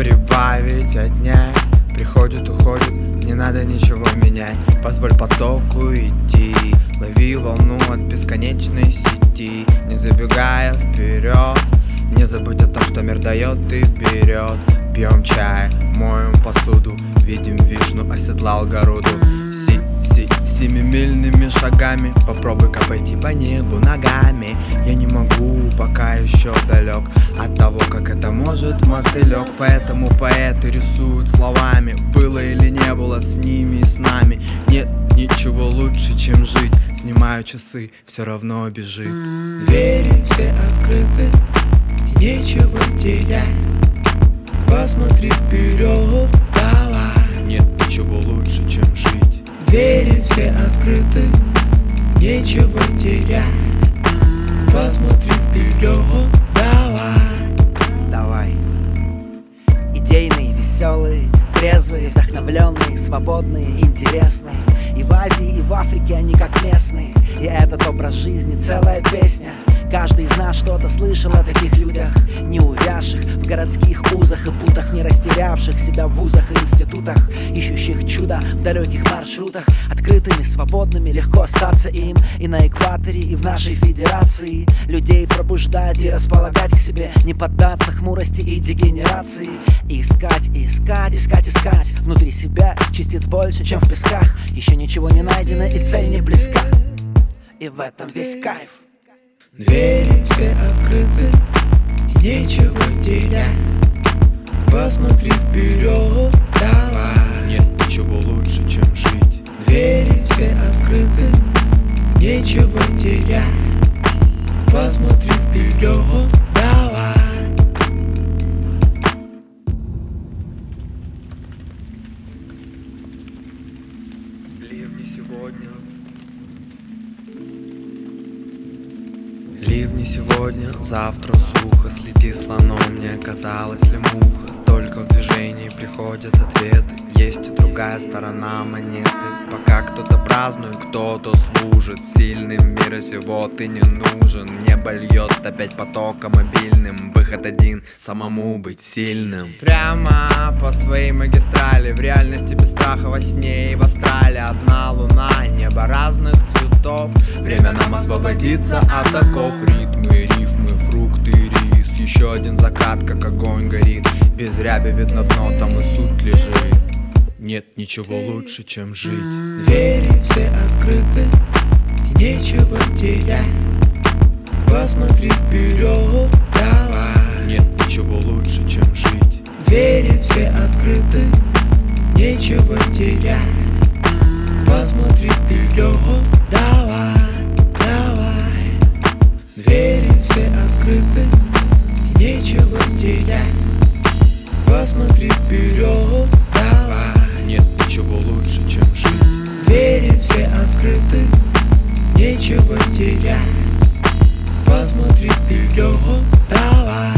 Прибавить, отнять, приходит, уходит, не надо ничего менять. Позволь потоку идти, лови волну от бесконечной сети. Не забегая вперед, не забудь о том, что мир дает и берет. Пьем чай, моем посуду, видим вишню, оседлал городу. Семимильными шагами попробуй-ка пойти по небу ногами. Я не могу, пока еще далек от того, как это может мотылек. Поэтому поэты рисуют словами. Было или не было с ними и с нами. Нет ничего лучше, чем жить. Снимаю часы, все равно бежит. Двери все открыты, и нечего терять. Посмотри вперед, давай. Нет ничего лучше, чем жить. Двери все открыты, нечего терять. Посмотри вперед, давай. Давай. Идейные, веселые, трезвые, вдохновленные, свободные, интересные. И в Азии, и в Африке они как местные. И этот образ жизни целая песня. Каждый из нас что-то слышал о таких людях, не увязших в городских узах и путах, не растерявших себя в вузах и институтах, ищущих чудо в далеких маршрутах. Открытыми, свободными, легко остаться им и на экваторе, и в нашей федерации. Людей пробуждать и располагать к себе, не поддаться хмурости и дегенерации. И искать, и искать, искать, искать внутри себя частиц больше, чем в песках. Еще ничего не найдено и цель не близка, и в этом весь кайф. Двери все открыты, и нечего терять. Посмотри вперед, давай. Нет ничего лучше, чем жить. Двери все открыты, нечего терять. Посмотри вперед, давай. Ливни сегодня. Ливни сегодня, завтра сухо. Следи слоном, не оказалось ли муха. Только в движении приходят ответы. Есть и другая сторона монеты. Пока кто-то празднует, кто-то служит. Сильным мира сего ты не нужен. Небо льет опять потоком обильным. Выход один, самому быть сильным. Прямо по своей магистрали, в реальности без страха, во сне и в астрале. Одна луна, небо разных цветов. Время нам освободиться от оков. Ритмы, рифмы, фрукты, рис. Еще один закат, как огонь горит. Без ряби видно дно, там и суть лежит. Нет ничего лучше, чем жить. Двери все открыты, и нечего терять. Посмотри вперед, давай. Нет ничего лучше, чем жить. Двери все открыты, нечего терять. Посмотри вперед, давай, давай. Двери все открыты, и нечего терять. Посмотри вперед, давай. Нет ничего лучше, чем жить. Двери все открыты, нечего терять. Посмотри вперед, давай.